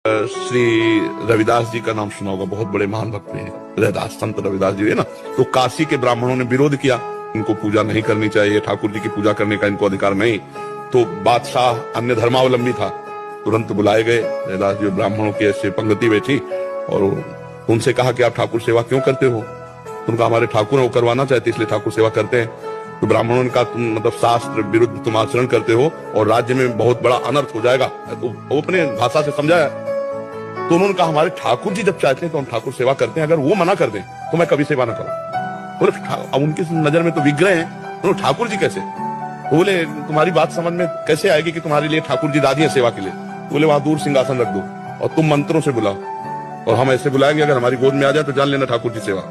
श्री रविदास जी का नाम सुना होगा, बहुत बड़े महान भक्त हैं रविदास, संत रविदास जी है ना। तो काशी के ब्राह्मणों ने विरोध किया, इनको पूजा नहीं करनी चाहिए, ठाकुर जी की पूजा करने का इनको अधिकार नहीं। तो बादशाह अन्य धर्मावलंबी था, तुरंत बुलाए गए रविदास जी, ब्राह्मणों की ऐसे पंक्ति बैठी और उनसे कहा कि आप ठाकुर सेवा क्यों करते हो? उनका हमारे ठाकुर वो करवाना चाहते इसलिए ठाकुर सेवा करते हैं। तो ब्राह्मणों ने कहा तुम मतलब शास्त्र विरुद्ध तुम आचरण करते हो और राज्य में बहुत बड़ा अनर्थ हो जाएगा। तो वो अपने भाषा से समझाया। तो उन्होंने कहा हमारे ठाकुर जी जब चाहते हैं तो हम ठाकुर सेवा करते हैं, अगर वो मना कर दें तो मैं कभी सेवा ना करूं। बोले अब उनकी नजर में तो विग्रह हैं, तो ठाकुर जी कैसे? तो बोले तुम्हारी बात समझ में कैसे आएगी कि तुम्हारे लिए ठाकुर जी राजी है सेवा के लिए? बोले वहां दूर सिंहासन रख दो और तुम मंत्रों से बुलाओ और हम ऐसे बुलाएंगे, अगर हमारी गोद में आ जाए तो जान लेना ठाकुर जी सेवा।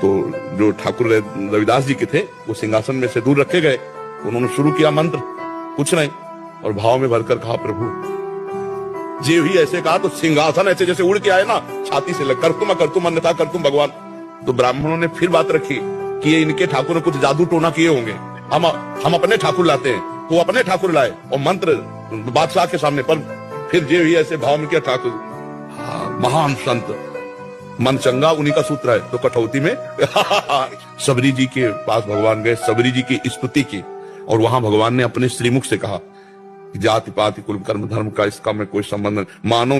तो जो ठाकुर रविदास जी के थे वो सिंहासन में से दूर रखे गए। उन्होंने शुरू किया मंत्र, कुछ नहीं, और भाव में भरकर कहा प्रभु जी ही ऐसे कहा तो सिंहासन ऐसे जैसे उड़ के आए ना, छाती से लग कर तुम अन्यथा कर तुम भगवान। तो ब्राह्मणों ने फिर बात रखी कि ये इनके ठाकुर ने कुछ जादू टोना किए होंगे, हम अपने ठाकुर लाते हैं। तो अपने ठाकुर लाए और मंत्र बादशाह के सामने, पर फिर जे ही ऐसे भाव में किया ठाकुर। महान संत मन चंगा उन्हीं का सूत्र है। तो कठौती में सबरी जी के पास भगवान गए, सबरी जी की स्तुति की और वहां भगवान ने अपने श्रीमुख से कहा जाति पाति कुल कर्म धर्म का इसका में कोई संबंध नहीं, मानो